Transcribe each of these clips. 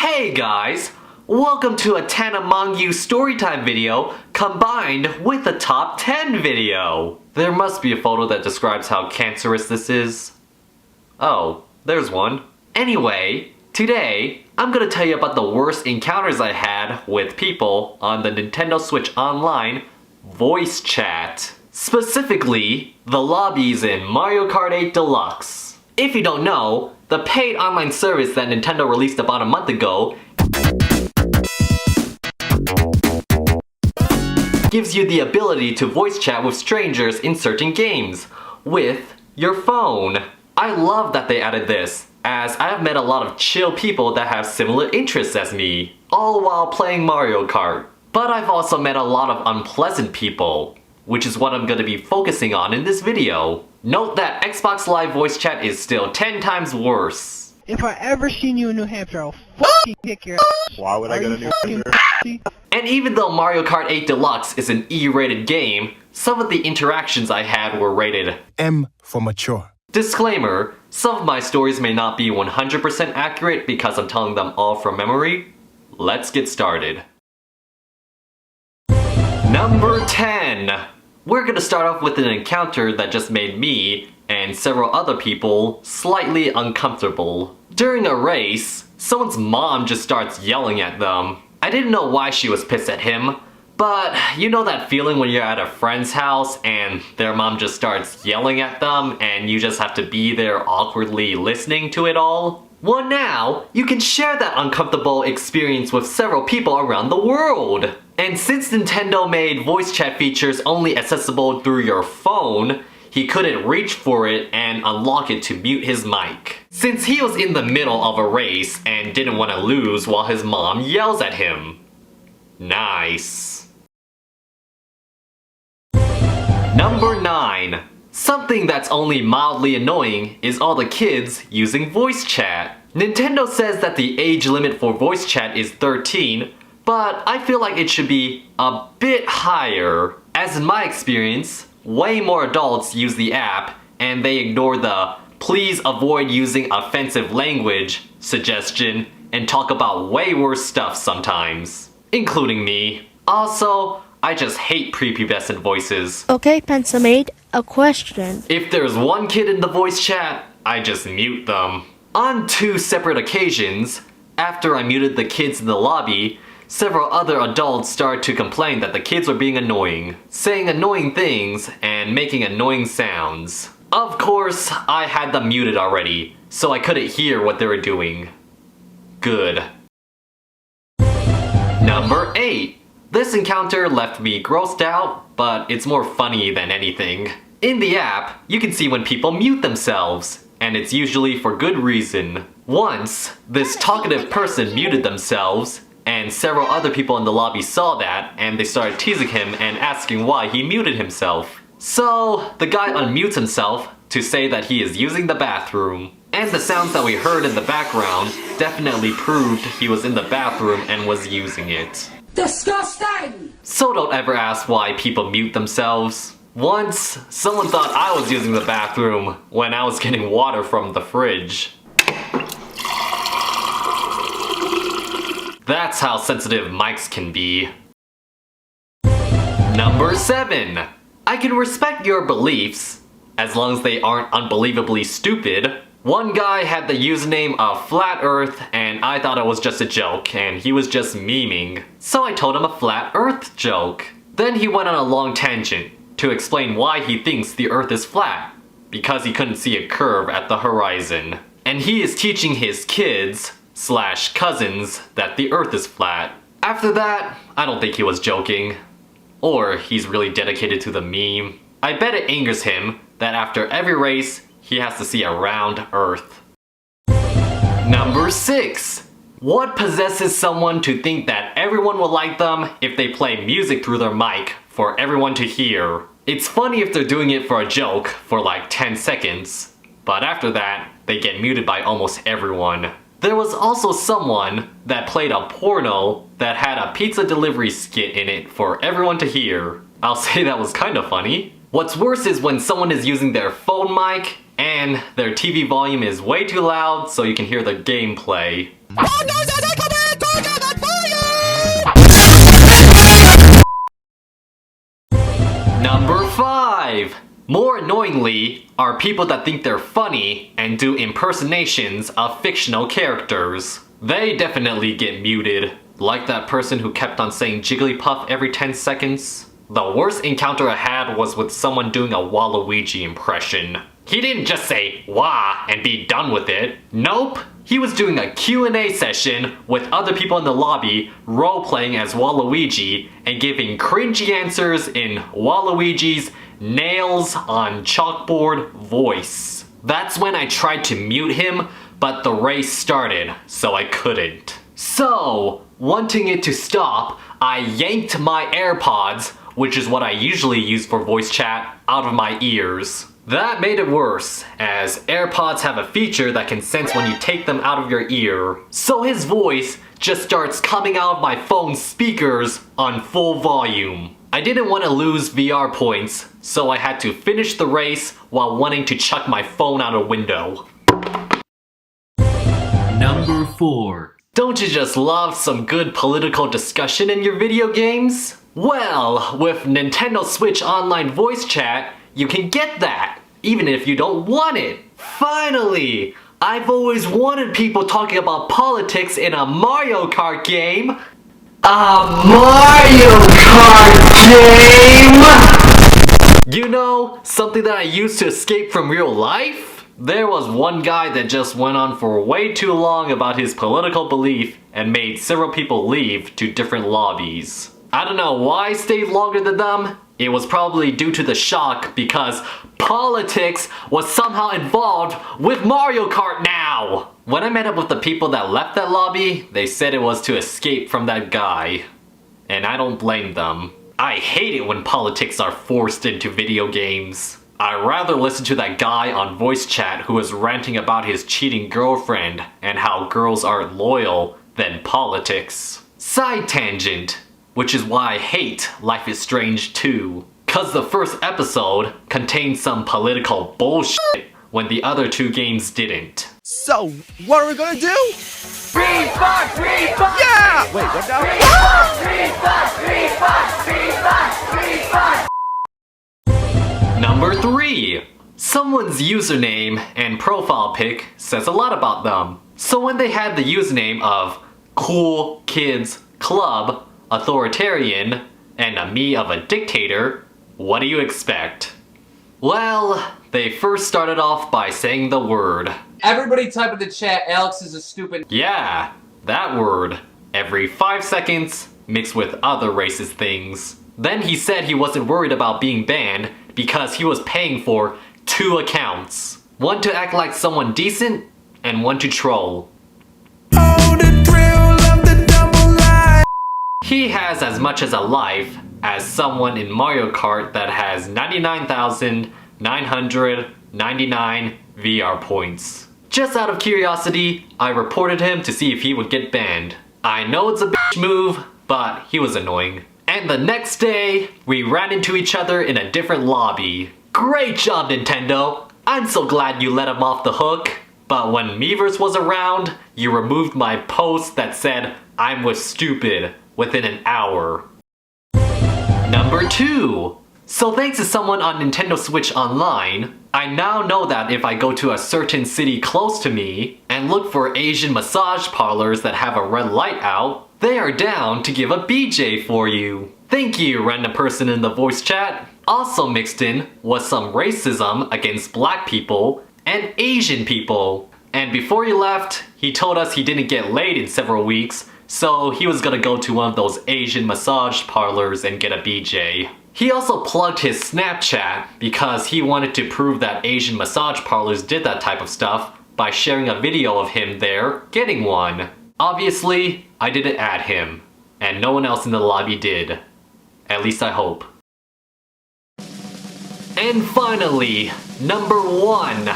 Hey guys! Welcome to a 10 Among You storytime video combined with a top 10 video. There must be a photo that describes how cancerous this is. Oh, there's one. Anyway, today I'm gonna tell you about the worst encounters I had with people on the Nintendo Switch Online voice chat. Specifically, the lobbies in Mario Kart 8 Deluxe. If you don't know, the paid online service that Nintendo released about a month ago gives you the ability to voice chat with strangers in certain games with your phone. I love that they added this, as I have met a lot of chill people that have similar interests as me, all while playing Mario Kart. But I've also met a lot of unpleasant people, which is what I'm going to be focusing on in this video. Note that Xbox Live voice chat is still 10 times worse. If I ever seen you in New Hampshire, I'll fucking kick your ass. Why would I go to New Hampshire? And even though Mario Kart 8 Deluxe is an E-rated game, some of the interactions I had were rated M for mature. Disclaimer, some of my stories may not be 100% accurate because I'm telling them all from memory. Let's get started. Number 10. We're gonna start off with an encounter that just made me and several other people slightly uncomfortable. During a race, someone's mom just starts yelling at them. I didn't know why she was pissed at him, but you know that feeling when you're at a friend's house and their mom just starts yelling at them and you just have to be there awkwardly listening to it all? Well, now you can share that uncomfortable experience with several people around the world. And since Nintendo made voice chat features only accessible through your phone, he couldn't reach for it and unlock it to mute his mic. Since he was in the middle of a race and didn't want to lose while his mom yells at him. Nice. Number 9. Something that's only mildly annoying is all the kids using voice chat. Nintendo says that the age limit for voice chat is 13, but I feel like it should be a bit higher. As in my experience, way more adults use the app and they ignore the "please avoid using offensive language" suggestion and talk about way worse stuff sometimes, including me. Also, I just hate prepubescent voices. Okay, Pensamade, a question. If there's one kid in the voice chat, I just mute them. On 2 separate occasions, after I muted the kids in the lobby, several other adults started to complain that the kids were being annoying, saying annoying things and making annoying sounds. Of course, I had them muted already, so I couldn't hear what they were doing. Good. Number 8. This encounter left me grossed out, but it's more funny than anything. In the app, you can see when people mute themselves, and it's usually for good reason. Once, this talkative person muted themselves, and several other people in the lobby saw that, and they started teasing him and asking why he muted himself. So, the guy unmutes himself to say that he is using the bathroom. And the sounds that we heard in the background definitely proved he was in the bathroom and was using it. Disgusting! So don't ever ask why people mute themselves. Once, someone thought I was using the bathroom when I was getting water from the fridge. That's how sensitive mics can be. Number 7. I can respect your beliefs, as long as they aren't unbelievably stupid. One guy had the username of Flat Earth and I thought it was just a joke and he was just memeing. So I told him a Flat Earth joke. Then he went on a long tangent to explain why he thinks the Earth is flat, because he couldn't see a curve at the horizon. And he is teaching his kids / cousins that the Earth is flat. After that, I don't think he was joking. Or he's really dedicated to the meme. I bet it angers him that after every race, he has to see a round Earth. Number 6. What possesses someone to think that everyone will like them if they play music through their mic for everyone to hear? It's funny if they're doing it for a joke for like 10 seconds, but after that, they get muted by almost everyone. There was also someone that played a porno that had a pizza delivery skit in it for everyone to hear. I'll say that was kind of funny. What's worse is when someone is using their phone mic and their TV volume is way too loud so you can hear the gameplay. Number 5. More annoyingly are people that think they're funny and do impersonations of fictional characters. They definitely get muted. Like that person who kept on saying Jigglypuff every 10 seconds. The worst encounter I had was with someone doing a Waluigi impression. He didn't just say wah and be done with it. Nope. He was doing a Q&A session with other people in the lobby role-playing as Waluigi and giving cringy answers in Waluigi's nails on chalkboard voice. That's when I tried to mute him, but the race started, so I couldn't. So, wanting it to stop, I yanked my AirPods, which is what I usually use for voice chat, out of my ears. That made it worse, as AirPods have a feature that can sense when you take them out of your ear. So his voice just starts coming out of my phone's speakers on full volume. I didn't want to lose VR points, so I had to finish the race while wanting to chuck my phone out a window. Number 4. Don't you just love some good political discussion in your video games? Well, with Nintendo Switch Online voice chat, you can get that, even if you don't want it. Finally! I've always wanted people talking about politics in a Mario Kart game. A Mario Kart game? You know, something that I used to escape from real life? There was one guy that just went on for way too long about his political belief and made several people leave to different lobbies. I don't know why I stayed longer than them. It was probably due to the shock because politics was somehow involved with Mario Kart now! When I met up with the people that left that lobby, they said it was to escape from that guy. And I don't blame them. I hate it when politics are forced into video games. I'd rather listen to that guy on voice chat who was ranting about his cheating girlfriend and how girls aren't loyal than politics. Side tangent. Which is why I hate Life is Strange 2. Cause the first episode contained some political bullshit when the other 2 games didn't. So, what are we gonna do? Refund! Refund! Yeah! Wait, what now? Refund! Number 3. Someone's username and profile pic says a lot about them. So when they had the username of Cool Kids Club, authoritarian, and a me of a dictator, what do you expect? Well, they first started off by saying the word. Everybody type in the chat, Alex is a stupid... Yeah, that word. Every 5 seconds, mixed with other racist things. Then he said he wasn't worried about being banned because he was paying for 2 accounts. One to act like someone decent, and one to troll. He has as much as a life as someone in Mario Kart that has 99,999 VR points. Just out of curiosity, I reported him to see if he would get banned. I know it's a bitch move, but he was annoying. And the next day, we ran into each other in a different lobby. Great job, Nintendo! I'm so glad you let him off the hook. But when Miiverse was around, you removed my post that said, I'm with stupid, within an hour. Number 2. So thanks to someone on Nintendo Switch Online, I now know that if I go to a certain city close to me and look for Asian massage parlors that have a red light out, they are down to give a BJ for you. Thank you, random person in the voice chat. Also mixed in was some racism against black people and Asian people. And before he left, he told us he didn't get laid in several weeks, so he was gonna go to one of those Asian massage parlors and get a BJ. He also plugged his Snapchat because he wanted to prove that Asian massage parlors did that type of stuff by sharing a video of him there getting one. Obviously, I didn't add him, and no one else in the lobby did. At least I hope. And finally, number 1.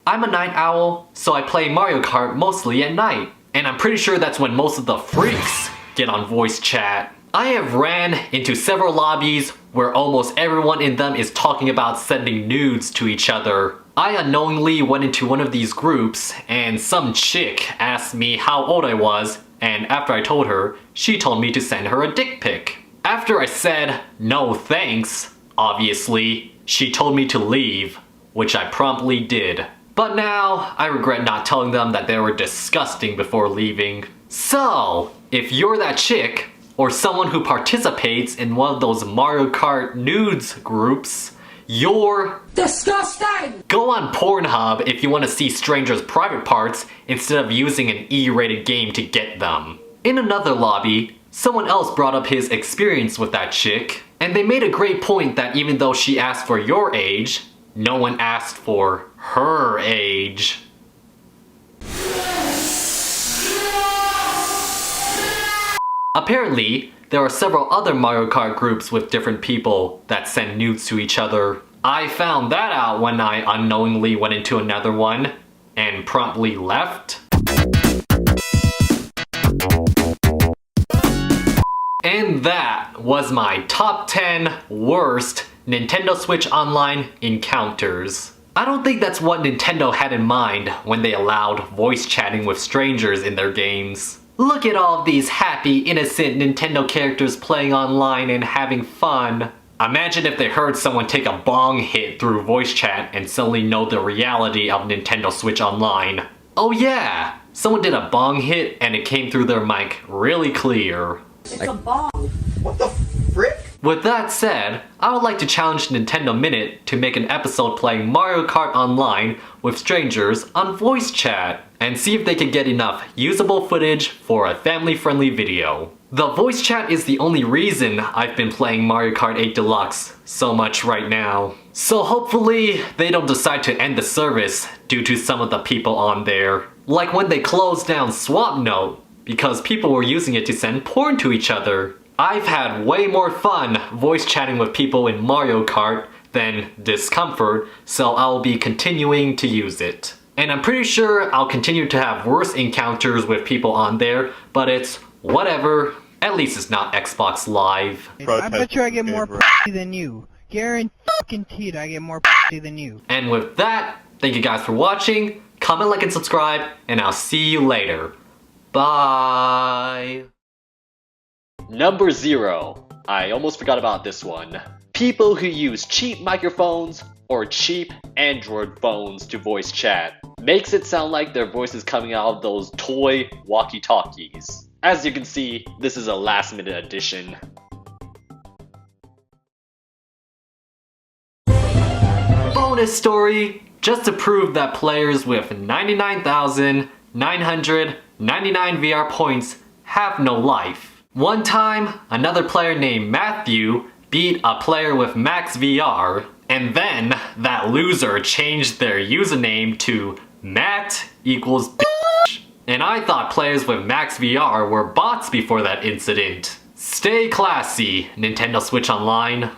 I'm a night owl, so I play Mario Kart mostly at night. And I'm pretty sure that's when most of the freaks get on voice chat. I have ran into several lobbies where almost everyone in them is talking about sending nudes to each other. I unknowingly went into one of these groups and some chick asked me how old I was, and after I told her, she told me to send her a dick pic. After I said no thanks, Obviously, she told me to leave, which I promptly did. But now, I regret not telling them that they were disgusting before leaving. So, if you're that chick, or someone who participates in one of those Mario Kart nudes groups, you're Disgusting! Go on Pornhub if you want to see strangers' private parts instead of using an E-rated game to get them. In another lobby, someone else brought up his experience with that chick, and they made a great point that even though she asked for your age, no one asked for her age. Apparently, there are several other Mario Kart groups with different people that send nudes to each other. I found that out when I unknowingly went into another one and promptly left. And that was my top 10 worst Nintendo Switch Online encounters. I don't think that's what Nintendo had in mind when they allowed voice chatting with strangers in their games. Look at all of these happy, innocent Nintendo characters playing online and having fun. Imagine if they heard someone take a bong hit through voice chat and suddenly know the reality of Nintendo Switch Online. Oh yeah, someone did a bong hit and it came through their mic really clear. It's a bong. What the frick? With that said, I would like to challenge Nintendo Minute to make an episode playing Mario Kart Online with strangers on voice chat and see if they can get enough usable footage for a family-friendly video. The voice chat is the only reason I've been playing Mario Kart 8 Deluxe so much right now. So hopefully they don't decide to end the service due to some of the people on there. Like when they closed down Swap Note because people were using it to send porn to each other. I've had way more fun voice chatting with people in Mario Kart than discomfort, so I'll be continuing to use it. And I'm pretty sure I'll continue to have worse encounters with people on there, but it's whatever. At least it's not Xbox Live. I bet you I get more pussy than you. Guaranteed I get more pussy than you. And with that, thank you guys for watching. Comment, like, and subscribe, and I'll see you later. Bye! Number 0. I almost forgot about this one. People who use cheap microphones or cheap Android phones to voice chat. Makes it sound like their voice is coming out of those toy walkie-talkies. As you can see, this is a last-minute addition. Bonus story! Just to prove that players with 99,999 VR points have no life. One time, another player named Matthew beat a player with max VR, and then that loser changed their username to Matt equals bitch. And I thought players with max VR were bots before that incident. Stay classy, Nintendo Switch Online.